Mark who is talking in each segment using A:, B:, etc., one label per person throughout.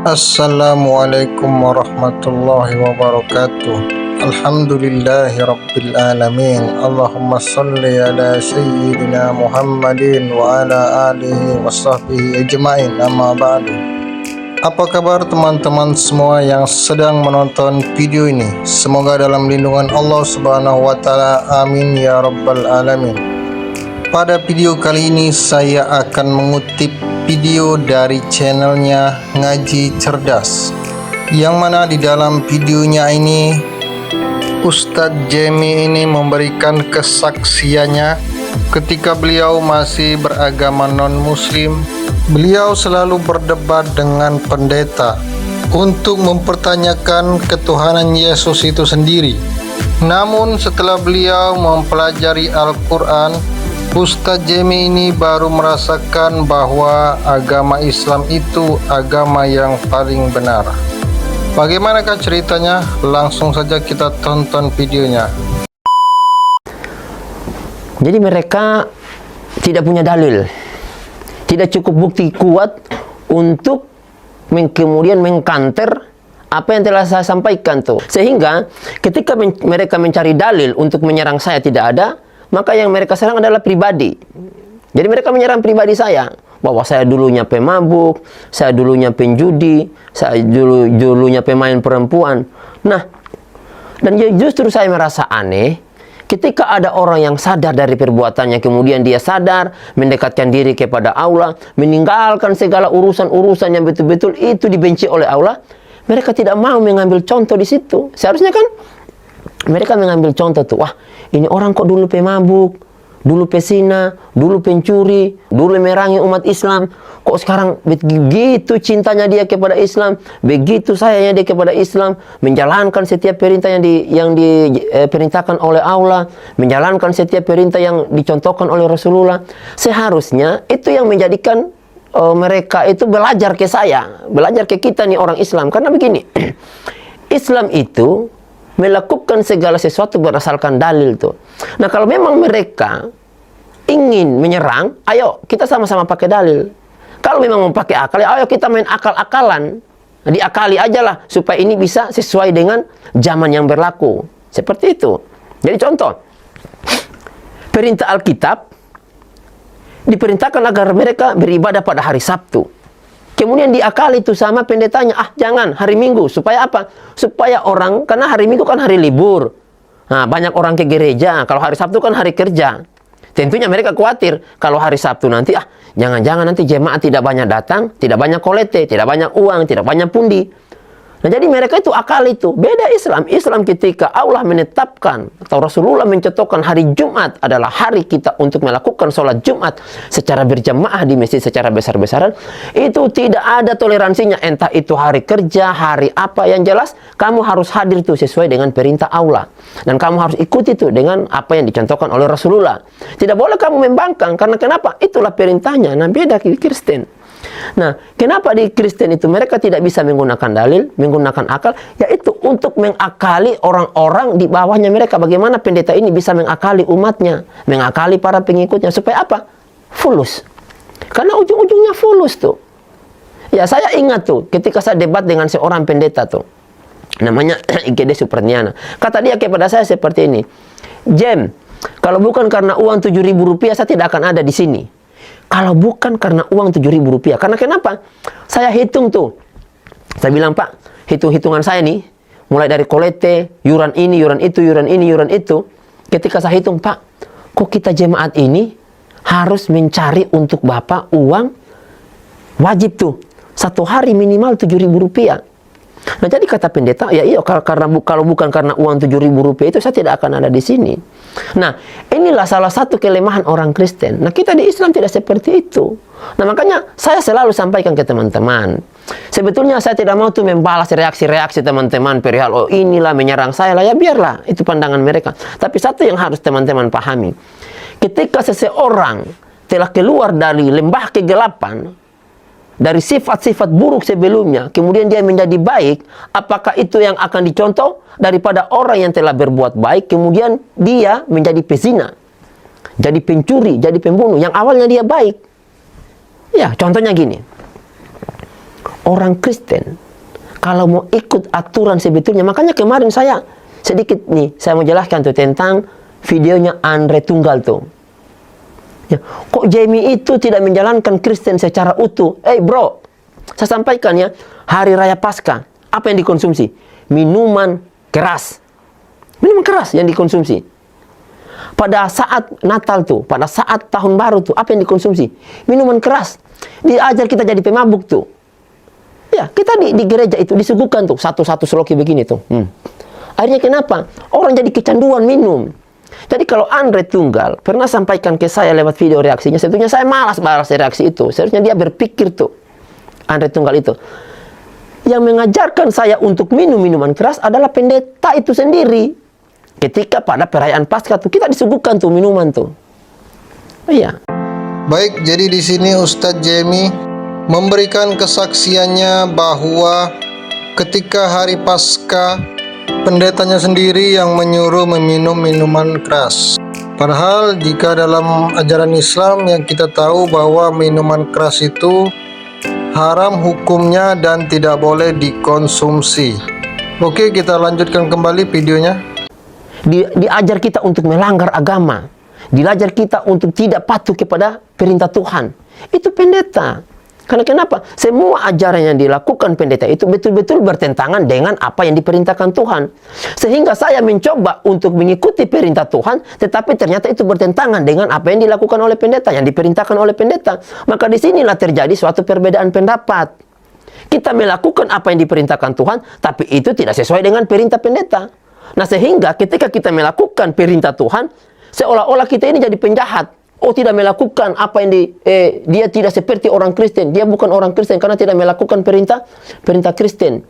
A: Assalamualaikum warahmatullahi wabarakatuh. Alhamdulillahi rabbil alamin. Allahumma salli ala sayyidina Muhammadin wa ala alihi wa sahbihi ajma'in, amma ba'du. Apa kabar teman-teman semua yang sedang menonton video ini? Semoga dalam lindungan Allah subhanahu wa ta'ala, amin ya rabbal alamin. Pada video kali ini saya akan mengutip video dari channelnya Ngaji Cerdas, yang mana di dalam videonya ini Ustadz Jemi ini memberikan kesaksiannya ketika beliau masih beragama non-muslim. Beliau selalu berdebat dengan pendeta untuk mempertanyakan ketuhanan Yesus itu sendiri. Namun setelah beliau mempelajari Al-Quran, Ustadz Jemi ini baru merasakan bahwa agama Islam itu agama yang paling benar. Bagaimanakah ceritanya? Langsung saja kita tonton videonya.
B: Jadi mereka tidak punya dalil, tidak cukup bukti kuat untuk kemudian mengkanter apa yang telah saya sampaikan tuh. Sehingga ketika mereka mencari dalil untuk menyerang saya tidak ada, maka yang mereka serang adalah pribadi. Jadi mereka menyerang pribadi saya, bahwa saya dulunya pemabuk, saya dulunya penjudi, saya dulunya pemain perempuan. Nah, dan justru saya merasa aneh ketika ada orang yang sadar dari perbuatannya, kemudian dia sadar mendekatkan diri kepada Allah, meninggalkan segala urusan-urusan yang betul-betul itu dibenci oleh Allah. Mereka tidak mau mengambil contoh di situ. Seharusnya kan mereka mengambil contoh tuh, wah ini orang kok dulu pemabuk, dulu pesina, dulu pencuri, dulu merangi umat Islam, kok sekarang begitu cintanya dia kepada Islam, begitu sayangnya dia kepada Islam, menjalankan setiap perintah yang diperintahkan oleh Allah, menjalankan setiap perintah yang dicontohkan oleh Rasulullah. Seharusnya itu yang menjadikan mereka itu belajar ke saya, belajar ke kita nih orang Islam. Karena begini, Islam itu melakukan segala sesuatu berdasarkan dalil tuh. Nah, kalau memang mereka ingin menyerang, ayo kita sama-sama pakai dalil. Kalau memang mau pakai akal, ayo kita main akal-akalan. Nah, diakali aja lah supaya ini bisa sesuai dengan zaman yang berlaku. Seperti itu. Jadi contoh, perintah Alkitab diperintahkan agar mereka beribadah pada hari Sabtu. Kemudian diakali itu sama pendetanya, jangan hari Minggu. Supaya apa? Supaya orang, karena hari Minggu kan hari libur. Nah, banyak orang ke gereja. Kalau hari Sabtu kan hari kerja. Tentunya mereka khawatir kalau hari Sabtu nanti, jangan-jangan nanti jemaat tidak banyak datang, tidak banyak kolete, tidak banyak uang, tidak banyak pundi. Nah, jadi mereka itu akal itu. Beda Islam. Islam ketika Allah menetapkan atau Rasulullah mencontohkan hari Jumat adalah hari kita untuk melakukan sholat Jumat secara berjamaah di masjid secara besar-besaran, itu tidak ada toleransinya. Entah itu hari kerja, hari apa, yang jelas kamu harus hadir itu sesuai dengan perintah Allah. Dan kamu harus ikuti itu dengan apa yang dicontohkan oleh Rasulullah. Tidak boleh kamu membangkang. Karena kenapa? Itulah perintahnya. Nah, beda di Kristen. Nah, kenapa di Kristen itu mereka tidak bisa menggunakan dalil, menggunakan akal? Yaitu untuk mengakali orang-orang di bawahnya mereka. Bagaimana pendeta ini bisa mengakali umatnya, mengakali para pengikutnya. Supaya apa? Fulus. Karena ujung-ujungnya fulus tuh. Ya, saya ingat tuh ketika saya debat dengan seorang pendeta tuh, namanya IGD Superniana. Kata dia kepada saya seperti ini, Jem, kalau bukan karena uang 7.000 rupiah saya tidak akan ada di sini. Kalau bukan karena uang 7.000 rupiah. Karena kenapa? Saya hitung tuh. Saya bilang, Pak, hitung-hitungan saya nih, mulai dari kolete, yuran ini, yuran itu, yuran ini, yuran itu. Ketika saya hitung, Pak, kok kita jemaat ini harus mencari untuk Bapak uang wajib tuh. Satu hari minimal 7.000 rupiah. Nah, jadi kata pendeta, ya iya, kalau bukan karena uang 7.000 rupiah itu saya tidak akan ada di sini. Nah, inilah salah satu kelemahan orang Kristen. Nah, kita di Islam tidak seperti itu. Nah, makanya saya selalu sampaikan ke teman-teman. Sebetulnya saya tidak mau tuh membalas reaksi-reaksi teman-teman perihal, inilah menyerang saya lah. Ya biarlah, itu pandangan mereka. Tapi satu yang harus teman-teman pahami. Ketika seseorang telah keluar dari lembah kegelapan, dari sifat-sifat buruk sebelumnya, kemudian dia menjadi baik, apakah itu yang akan dicontoh daripada orang yang telah berbuat baik, kemudian dia menjadi pezina, jadi pencuri, jadi pembunuh, yang awalnya dia baik. Ya, contohnya gini. orang Kristen kalau mau ikut aturan sebetulnya, makanya kemarin saya sedikit nih, saya mau jelaskan tuh tentang videonya Andre Tunggal tuh. Ya, kok Jamie itu tidak menjalankan Kristen secara utuh? Bro, saya sampaikan ya, hari raya Paskah, apa yang dikonsumsi? Minuman keras. Minuman keras yang dikonsumsi. Pada saat Natal tuh, pada saat Tahun Baru tuh, apa yang dikonsumsi? Minuman keras. Diajar kita jadi pemabuk tuh. Ya, kita di gereja itu disuguhkan tuh satu-satu sloki begini tuh. Akhirnya kenapa? Orang jadi kecanduan minum. Jadi kalau Andre Tunggal pernah sampaikan ke saya lewat video reaksinya, sebetulnya saya malas balas reaksi itu. Seharusnya dia berpikir tuh, Andre Tunggal itu. Yang mengajarkan saya untuk minum minuman keras adalah pendeta itu sendiri. Ketika pada perayaan Paskah tuh, kita disuguhkan tuh minuman tuh. Iya.
A: Baik, jadi di sini Ustadz Jamie memberikan kesaksiannya bahwa ketika hari Paskah, pendetanya sendiri yang menyuruh meminum minuman keras. Padahal jika dalam ajaran Islam yang kita tahu bahwa minuman keras itu haram hukumnya dan tidak boleh dikonsumsi. Oke, kita lanjutkan kembali videonya.
B: Diajar kita untuk melanggar agama. Diajar kita untuk tidak patuh kepada perintah Tuhan. Itu pendeta. Karena kenapa? Semua ajaran yang dilakukan pendeta itu betul-betul bertentangan dengan apa yang diperintahkan Tuhan. Sehingga saya mencoba untuk mengikuti perintah Tuhan, tetapi ternyata itu bertentangan dengan apa yang dilakukan oleh pendeta, yang diperintahkan oleh pendeta. Maka disinilah terjadi suatu perbedaan pendapat. Kita melakukan apa yang diperintahkan Tuhan, tapi itu tidak sesuai dengan perintah pendeta. Nah, sehingga ketika kita melakukan perintah Tuhan, seolah-olah kita ini jadi penjahat. Oh, tidak melakukan apa yang dia tidak seperti orang Kristen. Dia bukan orang Kristen karena tidak melakukan perintah Kristen.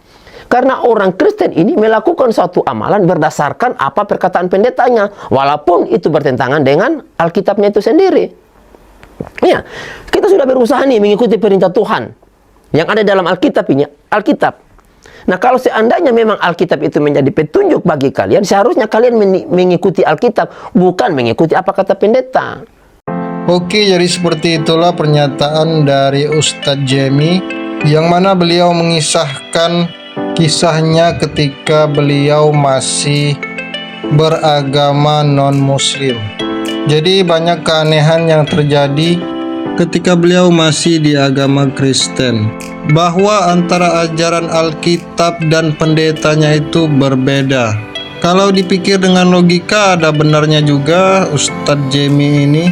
B: Karena orang Kristen ini melakukan suatu amalan berdasarkan apa perkataan pendetanya, walaupun itu bertentangan dengan Alkitabnya itu sendiri. Ya, kita sudah berusaha nih mengikuti perintah Tuhan yang ada dalam Alkitab ini, Alkitab. Nah, kalau seandainya memang Alkitab itu menjadi petunjuk bagi kalian, seharusnya kalian mengikuti Alkitab, bukan mengikuti apa kata pendeta.
A: Oke, jadi seperti itulah pernyataan dari Ustadz Jamie, yang mana beliau mengisahkan kisahnya ketika beliau masih beragama non-muslim. Jadi banyak keanehan yang terjadi ketika beliau masih di agama Kristen, bahwa antara ajaran Alkitab dan pendetanya itu berbeda. Kalau dipikir dengan logika, ada benarnya juga Ustadz Jamie ini,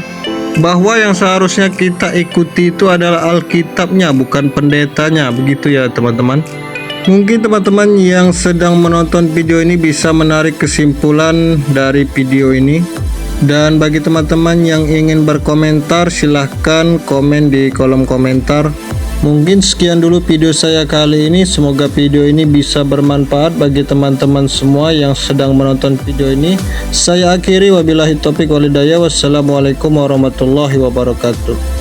A: bahwa yang seharusnya kita ikuti itu adalah Alkitabnya, bukan pendetanya. Begitu ya teman-teman. Mungkin teman-teman yang sedang menonton video ini bisa menarik kesimpulan dari video ini. Dan bagi teman-teman yang ingin berkomentar, silahkan komen di kolom komentar. Mungkin sekian dulu video saya kali ini. Semoga video ini bisa bermanfaat bagi teman-teman semua yang sedang menonton video ini. Saya akhiri, wabillahi taufiq wal hidayah. Wassalamualaikum warahmatullahi wabarakatuh.